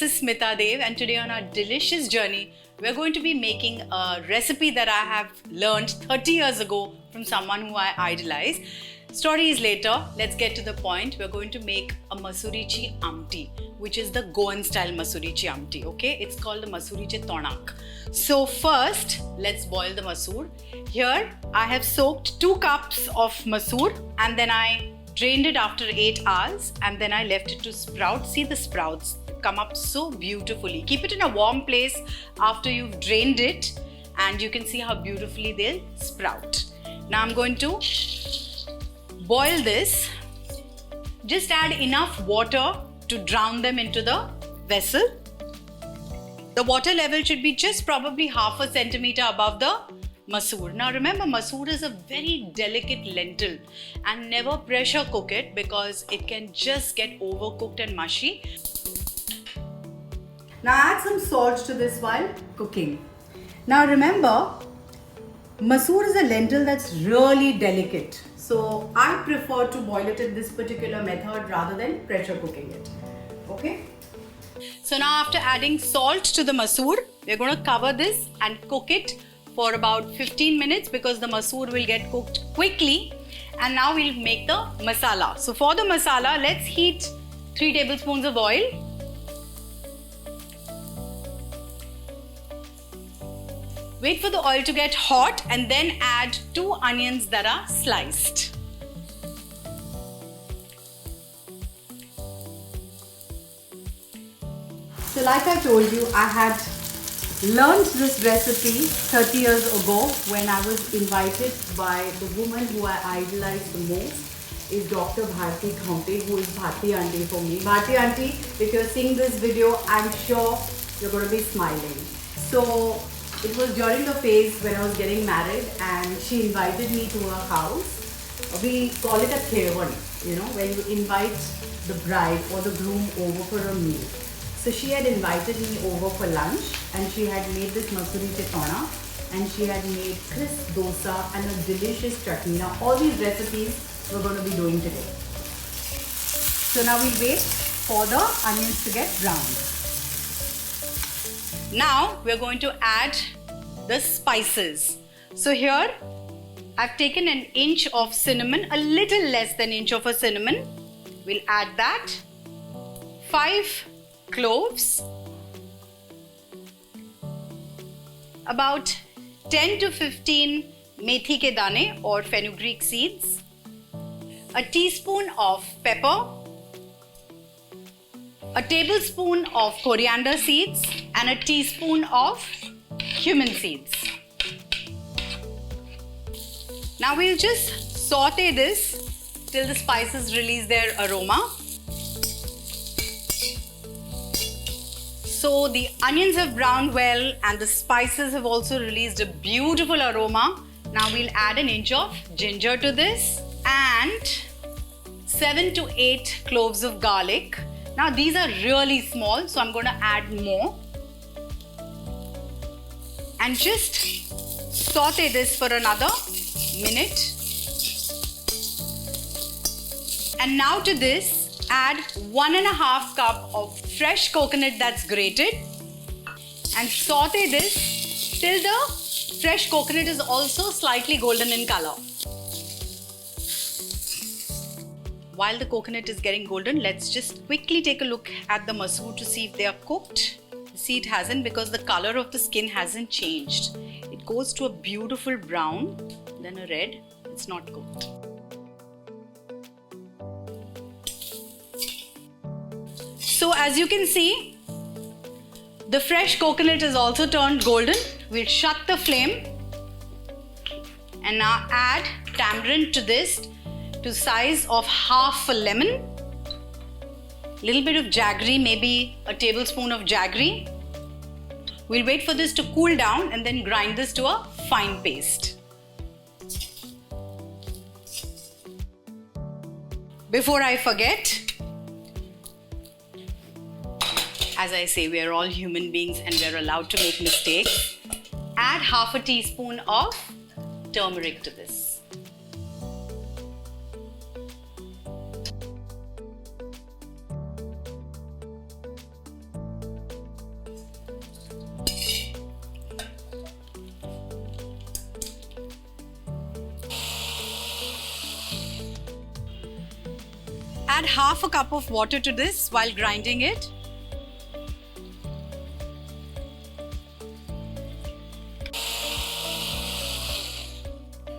this is Smita Dev, and today on our delicious journey, we're going to be making a recipe that I have learned 30 years ago from someone who I idolize. Stories later, let's get to the point. We're going to make a Masoorchi Amti, which is the Goan style Masoorchi Amti, okay? It's called the Masoorchi Tonak. So first, let's boil the masoor. Here, I have soaked 2 cups of masoor and then I drained it after 8 hours and then I left it to sprout. See the sprouts come up so beautifully. Keep it in a warm place after you've drained it and you can see how beautifully they'll sprout. Now I'm going to boil this. Just add enough water to drown them into the vessel. The water level should be just probably half a centimeter above the masoor. Now remember, masoor is a very delicate lentil and never pressure cook it because it can just get overcooked and mushy. Now add some salt to this while cooking. Now remember, masoor is a lentil that's really delicate. So I prefer to boil it in this particular method rather than pressure cooking it. Okay? So now after adding salt to the masoor, we're going to cover this and cook it for about 15 minutes because the masoor will get cooked quickly. And now we'll make the masala. So for the masala, let's heat 3 tablespoons of oil. Wait for the oil to get hot and then add 2 onions that are sliced. So like I told you, I had learned this recipe 30 years ago when I was invited by the woman who I idolize the most, is Dr. Bharti Thampe, who is Bharti Auntie for me. Bharti Auntie, if you're seeing this video, I'm sure you're going to be smiling. So it was during the phase when I was getting married and she invited me to her house. We call it a khevan, you know, where you invite the bride or the groom over for a meal. So she had invited me over for lunch and she had made this Masoorchi Tonak and she had made crisp dosa and a delicious chutney. Now all these recipes we're going to be doing today. So now we'll wait for the onions to get browned. Now we're going to add the spices. So here I've taken an inch of cinnamon, a little less than an inch of a cinnamon. We'll add that. 5 cloves, about 10 to 15 methi ke dane or fenugreek seeds, a teaspoon of pepper, a tablespoon of coriander seeds and a teaspoon of cumin seeds. Now we'll just saute this till the spices release their aroma. So the onions have browned well and the spices have also released a beautiful aroma. Now we'll add an inch of ginger to this and 7 to 8 cloves of garlic. Now these are really small, so I'm going to add more. And just saute this for another minute. And now to this, add 1.5 cup of fresh coconut that's grated and saute this till the fresh coconut is also slightly golden in color. While the coconut is getting golden, let's just quickly take a look at the masoor to see if they are cooked. See, it hasn't because the color of the skin hasn't changed. It goes to a beautiful brown, then a red. It's not cooked. So as you can see, the fresh coconut is also turned golden. We'll shut the flame and now add tamarind to this to size of half a lemon. Little bit of jaggery, maybe a tablespoon of jaggery. We'll wait for this to cool down and then grind this to a fine paste. Before I forget, as I say, we are all human beings and we are allowed to make mistakes. Add half a teaspoon of turmeric to this. add half a cup of water to this while grinding it.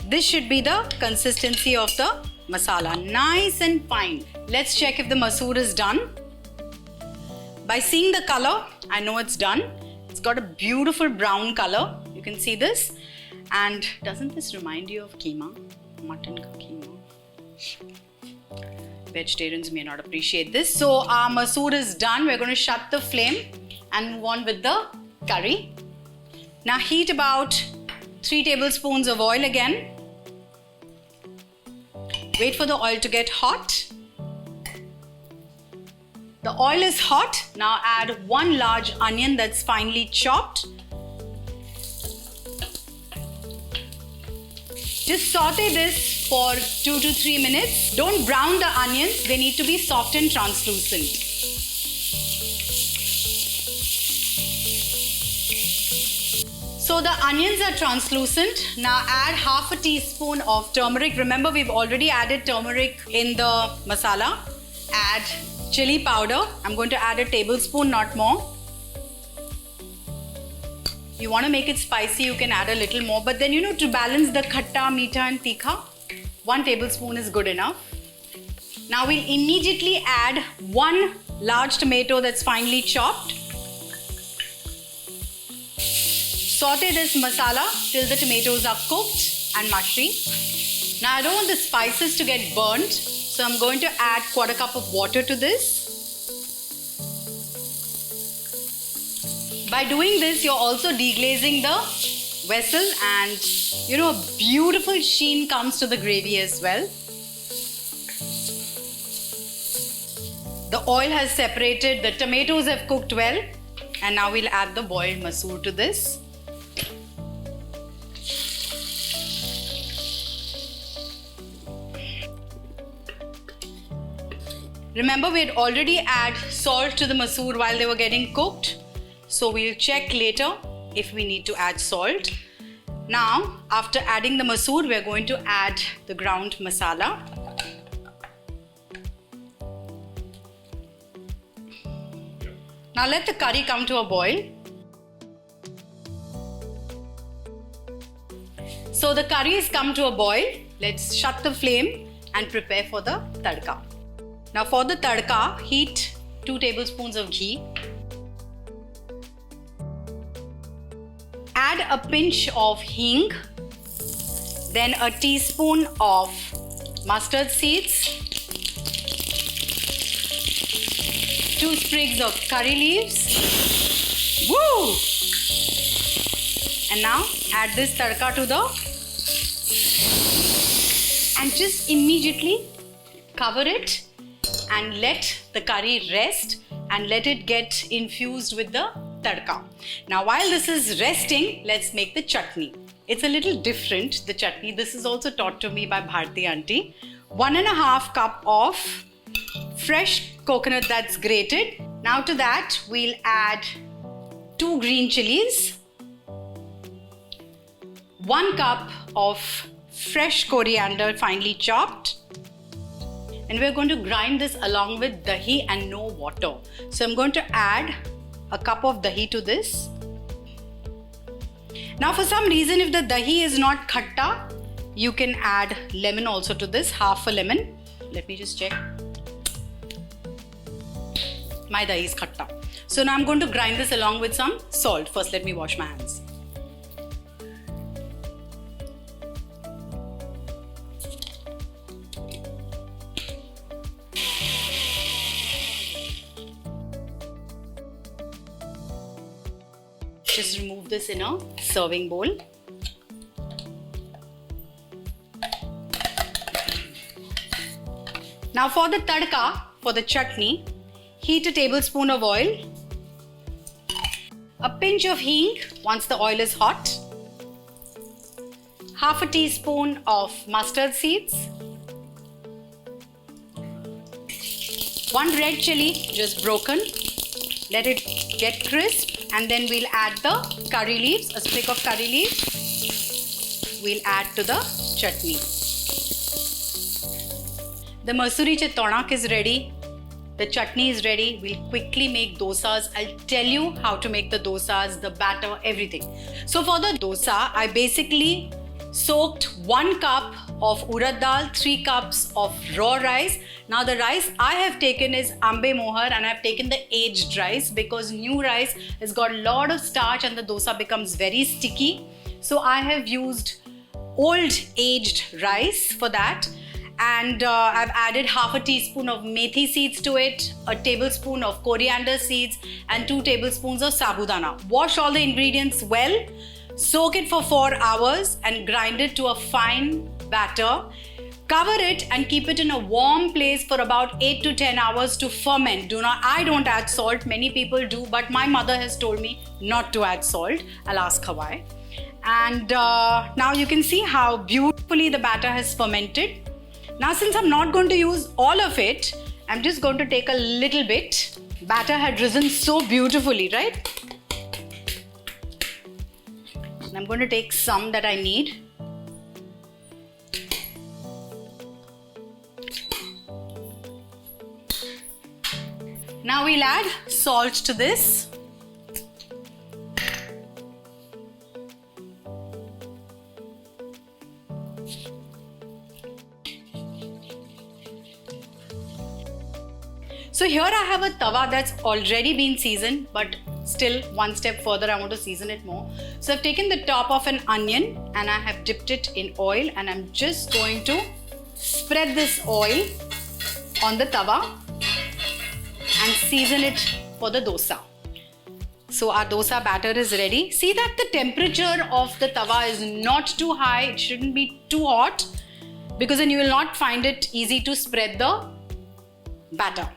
This should be the consistency of the masala, nice and fine. Let's check if the masoor is done. By seeing the color, I know it's done. It's got a beautiful brown color. You can see this. And doesn't this remind you of keema? Mutton ka keema. Vegetarians may not appreciate this. So our masoor is done. We're going to shut the flame and move on with the curry. Now heat about 3 tablespoons of oil again. Wait for the oil to get hot. The oil is hot. Now add 1 large onion that's finely chopped. Just saute this for 2 to 3 minutes. Don't brown the onions. They need to be soft and translucent. So the onions are translucent. Now add half a teaspoon of turmeric. Remember, we've already added turmeric in the masala. Add chili powder. I'm going to add a tablespoon, not more. You want to make it spicy, you can add a little more. But then, to balance the khatta, meetha and tikha, 1 tablespoon is good enough. Now we'll immediately add 1 large tomato that's finely chopped. Saute this masala till the tomatoes are cooked and mushy. Now I don't want the spices to get burnt, so I'm going to add 1/4 cup of water to this. By doing this, you're also deglazing the vessel and a beautiful sheen comes to the gravy as well. The oil has separated, the tomatoes have cooked well, and now we'll add the boiled masoor to this. Remember, we had already added salt to the masoor while they were getting cooked. So we'll check later if we need to add salt. Now, after adding the masoor, we're going to add the ground masala. Now let the curry come to a boil. So the curry has come to a boil. Let's shut the flame and prepare for the tarka. Now for the tarka, heat 2 tablespoons of ghee. Add a pinch of hing, then a teaspoon of mustard seeds, 2 sprigs of curry leaves. Woo! And now add this tarka to the, and just immediately cover it and let the curry rest and let it get infused with the tarka. Now while this is resting, let's make the chutney. It's a little different, the chutney. This is also taught to me by Bharti auntie. 1.5 cup of fresh coconut that's grated. Now to that, we'll add 2 green chilies, 1 cup of fresh coriander finely chopped, and we're going to grind this along with dahi and no water. So I'm going to add a cup of dahi to this. Now for some reason, if the dahi is not khatta, you can add lemon also to this, half a lemon. Let me just check. My dahi is khatta. So now I'm going to grind this along with some salt. First, let me wash my hands. Just remove this in a serving bowl. Now for the tadka, for the chutney, heat a tablespoon of oil, a pinch of hing once the oil is hot, half a teaspoon of mustard seeds, 1 red chili just broken, let it get crisp, and then we'll add the curry leaves, a sprig of curry leaves. We'll add to the chutney. The Masoorchi tonak is ready. The chutney is ready. We'll quickly make dosas. I'll tell you how to make the dosas, the batter, everything. So for the dosa, I basically soaked 1 cup of urad dal, 3 cups of raw rice. Now the rice I have taken is ambe mohar, and I've taken the aged rice because new rice has got a lot of starch and the dosa becomes very sticky. So I have used old aged rice for that. And I've added half a teaspoon of methi seeds to it, a tablespoon of coriander seeds, and 2 tablespoons of sabudana. Wash all the ingredients well, soak it for 4 hours and grind it to a fine batter. Cover it and keep it in a warm place for about 8 to 10 hours to ferment. I don't add salt, many people do, but my mother has told me not to add salt. I'll ask her why. And now you can see how beautifully the batter has fermented. Now since I'm not going to use all of it, I'm just going to take a little bit. Batter had risen so beautifully, right? And I'm going to take some that I need. Now we'll add salt to this. So here I have a tawa that's already been seasoned, but still one step further I want to season it more. So I've taken the top of an onion and I have dipped it in oil, and I'm just going to spread this oil on the tawa and season it for the dosa. So our dosa batter is ready. See that the temperature of the tawa is not too high, it shouldn't be too hot, because then you will not find it easy to spread the batter.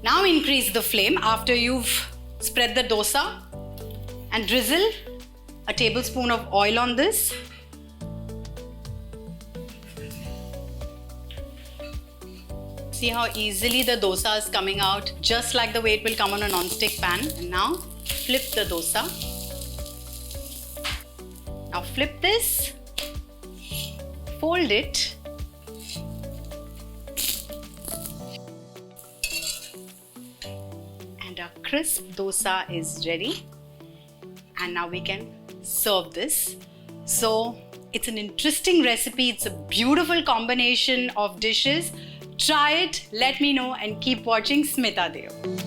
Now increase the flame after you've spread the dosa and drizzle a tablespoon of oil on this. See how easily the dosa is coming out, just like the way it will come on a non-stick pan. And now flip the dosa. Now flip this, fold it, and our crisp dosa is ready. And now we can serve this. So it's an interesting recipe. It's a beautiful combination of dishes. Try it, let me know, and keep watching Smita Dev.